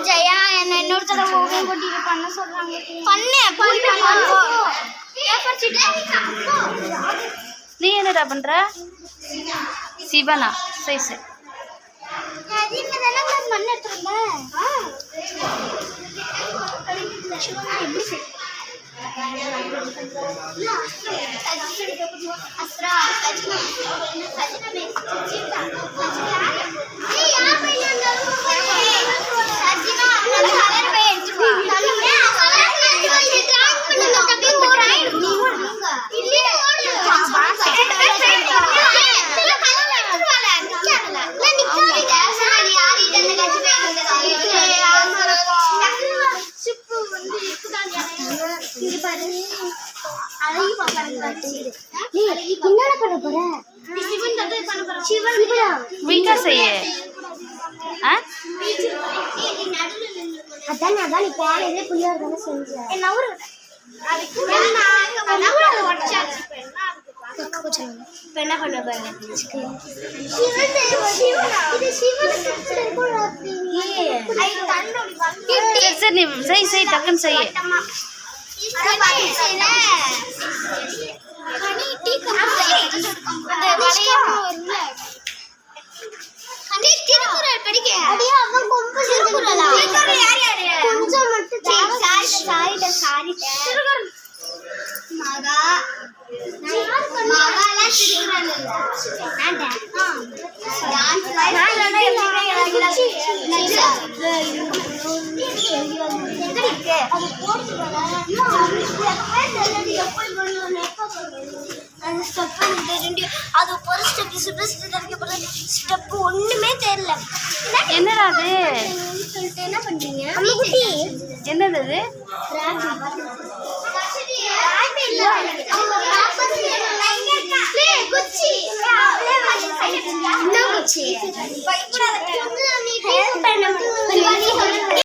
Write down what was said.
ஜெயா என்ன இன்னொரு தடவை ஓவியம் போட்டிட்டு பண்ண சொல்றாங்க. நீ என்னடா பண்ற? சிவனா? சரி சரி. மண் எடுத்துருந்தேன். டக்குன்னு செய்ய. திருக்குறள் படிக்க கொஞ்சம் மகா மகாலா அது ஒரு ஸ்டெப் ஒண்ணுமே தெரியல. என்னடா அது? என்ன பண்றீங்க? என்னது அது? குச்சி